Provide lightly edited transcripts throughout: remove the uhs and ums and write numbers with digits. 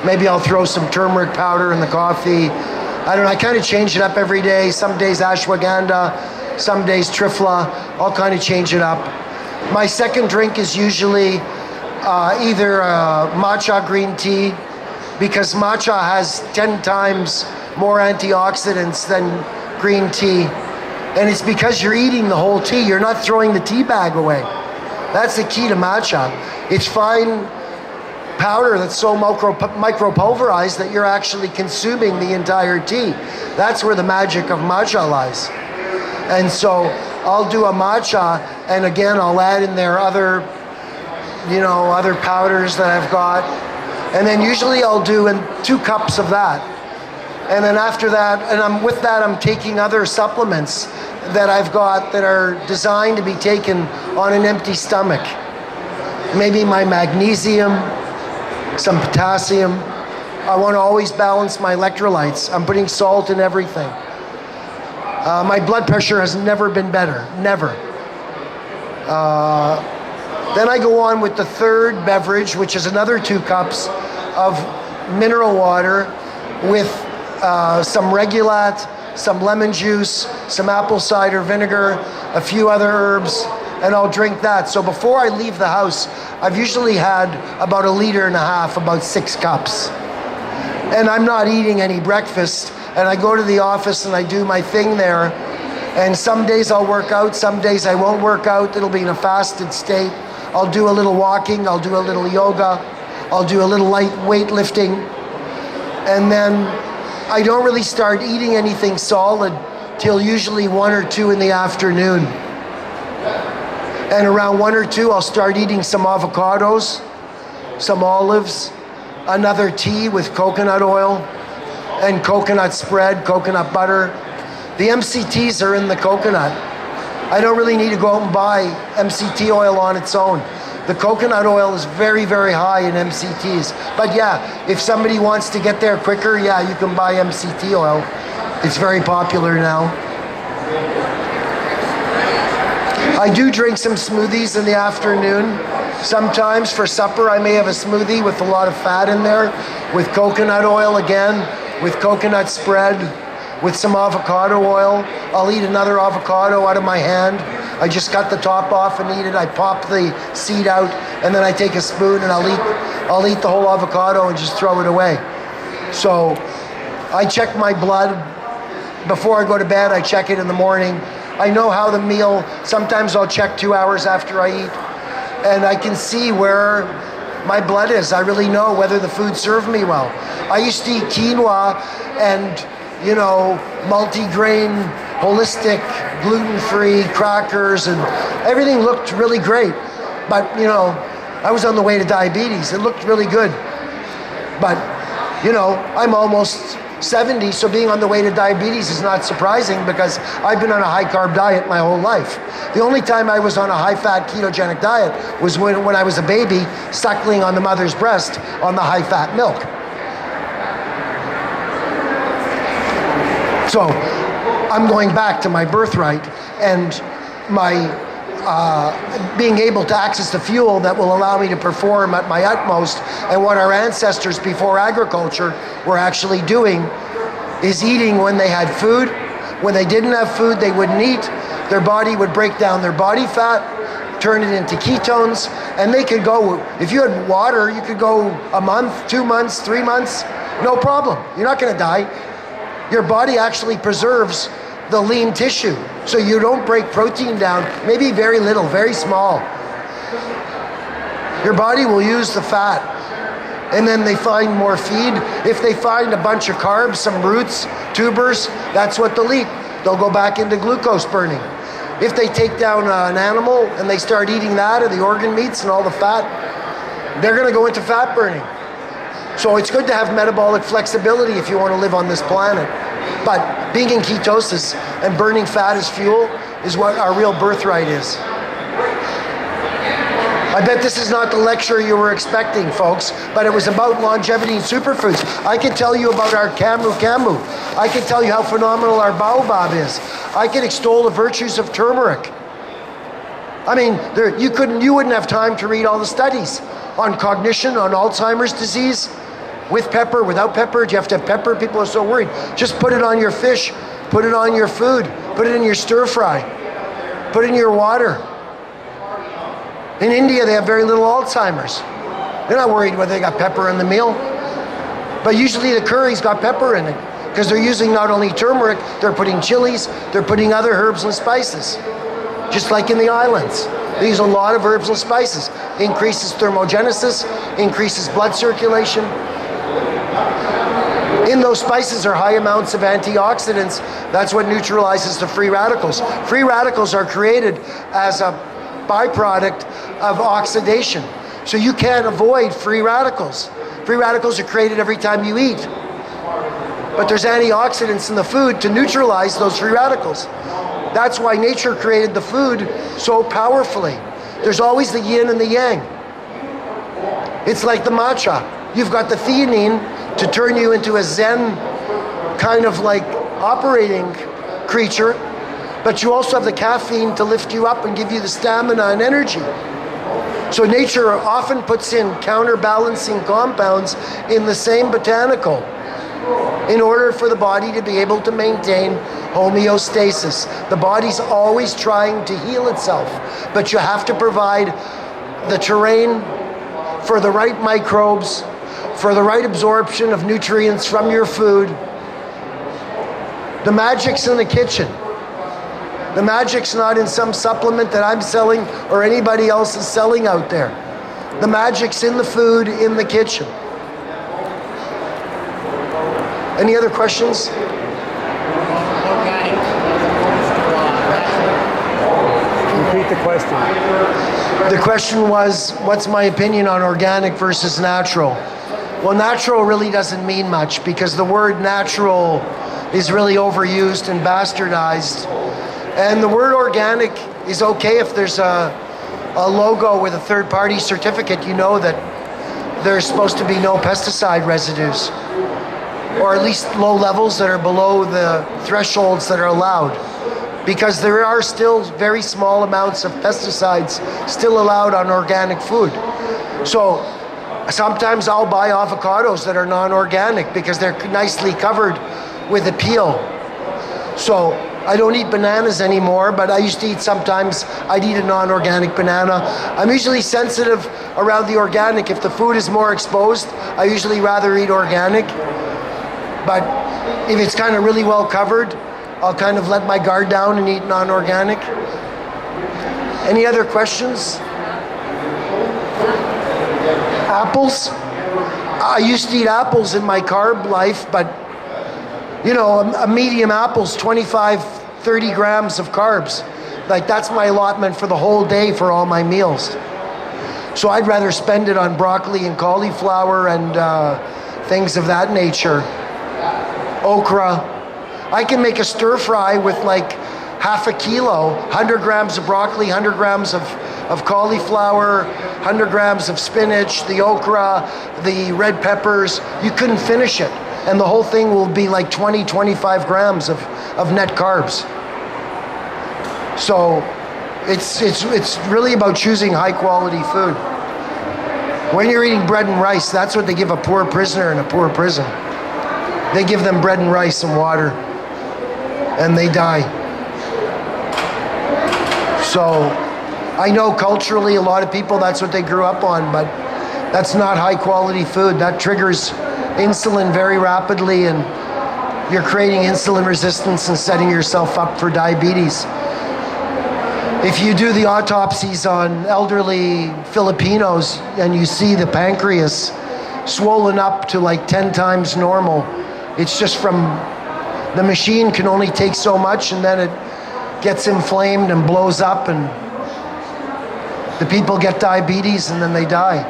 Maybe I'll throw some turmeric powder in the coffee. I don't know, I kind of change it up every day. Some days ashwagandha, some days triphala. I'll kind of change it up. My second drink is usually either matcha green tea, because matcha has 10 times more antioxidants than green tea. And it's because you're eating the whole tea. You're not throwing the tea bag away. That's the key to matcha. It's fine powder that's so micro-pulverized that you're actually consuming the entire tea. That's where the magic of matcha lies. And so I'll do a matcha, and again, I'll add in there other powders that I've got. And then usually I'll do 2 cups of that. And then after that, I'm taking other supplements that I've got that are designed to be taken on an empty stomach. Maybe my magnesium, some potassium. I want to always balance my electrolytes. I'm putting salt in everything. My blood pressure has never been better, never. Then I go on with the third beverage, which is another 2 cups of mineral water with some Regulat, some lemon juice, some apple cider vinegar, a few other herbs, and I'll drink that. So before I leave the house, I've usually had about 1.5 liters, about 6 cups. And I'm not eating any breakfast, and I go to the office and I do my thing there. And some days I'll work out, some days I won't work out. It'll be in a fasted state. I'll do a little walking, I'll do a little yoga, I'll do a little light weightlifting. And then I don't really start eating anything solid till usually 1 or 2 in the afternoon. And around 1 or 2, I'll start eating some avocados, some olives, another tea with coconut oil, and coconut spread, coconut butter. The MCTs are in the coconut. I don't really need to go out and buy MCT oil on its own. The coconut oil is very, very high in MCTs. But yeah, if somebody wants to get there quicker, yeah, you can buy MCT oil. It's very popular now. I do drink some smoothies in the afternoon. Sometimes for supper, I may have a smoothie with a lot of fat in there, with coconut oil again, with coconut spread, with some avocado oil. I'll eat another avocado out of my hand. I just cut the top off and eat it. I pop the seed out, and then I take a spoon and I'll eat the whole avocado and just throw it away. So I check my blood before I go to bed. I check it in the morning. I know how the meal, sometimes I'll check 2 hours after I eat, and I can see where my blood is. I really know whether the food served me well. I used to eat quinoa and, multi-grain, holistic, gluten-free crackers, and everything looked really great. But, I was on the way to diabetes. It looked really good. But, I'm almost 70, so being on the way to diabetes is not surprising because I've been on a high-carb diet my whole life. The only time I was on a high-fat ketogenic diet was when I was a baby suckling on the mother's breast on the high-fat milk. So I'm going back to my birthright and my being able to access the fuel that will allow me to perform at my utmost. And what our ancestors before agriculture were actually doing is eating when they had food. When they didn't have food, they wouldn't eat. Their body would break down their body fat, turn it into ketones, and they could go, if you had water, you could go a month, 2 months, 3 months, no problem. You're not gonna die. Your body actually preserves the lean tissue, so you don't break protein down, maybe very little, very small. Your body will use the fat, and then they find more feed. If they find a bunch of carbs, some roots, tubers, that's what they'll eat. They'll go back into glucose burning. If they take down an animal and they start eating that, or the organ meats and all the fat, they're gonna go into fat burning. So it's good to have metabolic flexibility if you want to live on this planet. But being in ketosis and burning fat as fuel is what our real birthright is. I bet this is not the lecture you were expecting, folks, but it was about longevity and superfoods. I could tell you about our camu. I could tell you how phenomenal our baobab is. I could extol the virtues of turmeric. I mean, you wouldn't have time to read all the studies on cognition, on Alzheimer's disease. With pepper, without pepper? Do you have to have pepper? People are so worried. Just put it on your fish, put it on your food, put it in your stir fry, put it in your water. In India, they have very little Alzheimer's. They're not worried whether they got pepper in the meal. But usually the curry's got pepper in it because they're using not only turmeric, they're putting chilies, they're putting other herbs and spices. Just like in the islands. They use a lot of herbs and spices. Increases thermogenesis, increases blood circulation. In those spices are high amounts of antioxidants. That's what neutralizes the free radicals. Free radicals are created as a byproduct of oxidation. So you can't avoid free radicals. Free radicals are created every time you eat. But there's antioxidants in the food to neutralize those free radicals. That's why nature created the food so powerfully. There's always the yin and the yang. It's like the matcha. You've got the theanine to turn you into a zen kind of like operating creature, but you also have the caffeine to lift you up and give you the stamina and energy. So nature often puts in counterbalancing compounds in the same botanical in order for the body to be able to maintain homeostasis. The body's always trying to heal itself, but you have to provide the terrain for the right microbes, for the right absorption of nutrients from your food. The magic's in the kitchen. The magic's not in some supplement that I'm selling or anybody else is selling out there. The magic's in the food, in the kitchen. Any other questions? Repeat the question. The question was, what's my opinion on organic versus natural? Well, natural really doesn't mean much because the word natural is really overused and bastardized. And the word organic is okay if there's a logo with a third-party certificate, you know that there's supposed to be no pesticide residues, or at least low levels that are below the thresholds that are allowed. Because there are still very small amounts of pesticides still allowed on organic food. So sometimes I'll buy avocados that are non-organic because they're nicely covered with a peel. So I don't eat bananas anymore, but I used to eat sometimes. I'd eat a non-organic banana. I'm usually sensitive around the organic. If the food is more exposed, I usually rather eat organic. But if it's kind of really well covered, I'll kind of let my guard down and eat non-organic. Any other questions? Apples? I used to eat apples in my carb life, but you know, a medium apple's 25, 30 grams of carbs. Like that's my allotment for the whole day for all my meals. So I'd rather spend it on broccoli and cauliflower and things of that nature. Okra. I can make a stir fry with like half a kilo, 100 grams of broccoli, 100 grams of cauliflower, 100 grams of spinach, the okra, the red peppers. You couldn't finish it. And the whole thing will be like 20, 25 grams of net carbs. So it's really about choosing high quality food. When you're eating bread and rice, that's what they give a poor prisoner in a poor prison. They give them bread and rice and water, and they die. So I know culturally a lot of people, that's what they grew up on, but that's not high quality food. That triggers insulin very rapidly, and you're creating insulin resistance and setting yourself up for diabetes. If you do the autopsies on elderly Filipinos and you see the pancreas swollen up to like 10 times normal, it's just from the machine can only take so much, and then it gets inflamed and blows up, and the people get diabetes and then they die.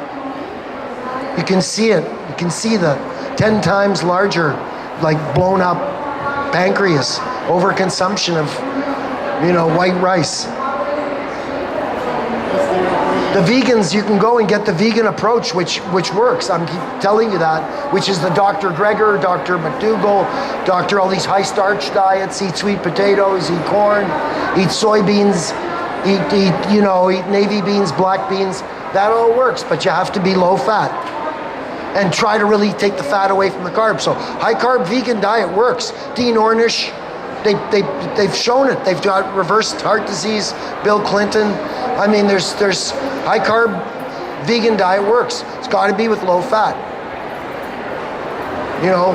You can see it. You can see the 10 times larger, like blown up pancreas, overconsumption of, white rice. The vegans, you can go and get the vegan approach, which works. I'm keep telling you that, which is the Dr. Greger, Dr. McDougall, Dr. all these high starch diets, eat sweet potatoes, eat corn, eat soybeans, eat navy beans, black beans. That all works, but you have to be low fat. and try to really take the fat away from the carbs. So high carb vegan diet works. Dean Ornish, they've shown it. They've got reversed heart disease. Bill Clinton. I mean, there's high carb vegan diet works. It's got to be with low fat. You know,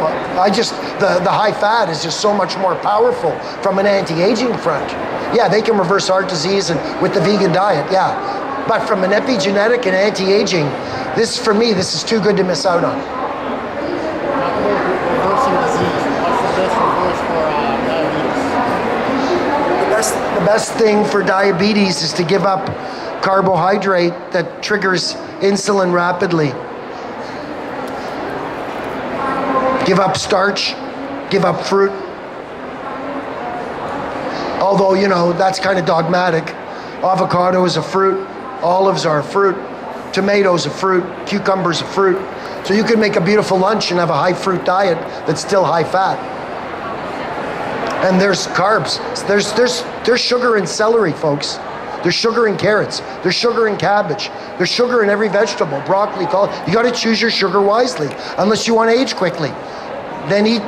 the high fat is just so much more powerful from an anti-aging front. Yeah, they can reverse heart disease and with the vegan diet, yeah. But from an epigenetic and anti-aging, for me, this is too good to miss out on. Reversing disease. What's the best reverse for diabetes? The best thing for diabetes is to give up carbohydrate that triggers insulin rapidly. Give up starch, give up fruit. Although, you know, that's kind of dogmatic. Avocado is a fruit, olives are a fruit, tomatoes a fruit, cucumbers a fruit. So you can make a beautiful lunch and have a high fruit diet that's still high fat. And there's carbs. There's sugar in celery, folks. There's sugar in carrots. There's sugar in cabbage. There's sugar in every vegetable, broccoli, cauliflower. You got to choose your sugar wisely, unless you want to age quickly. Then eat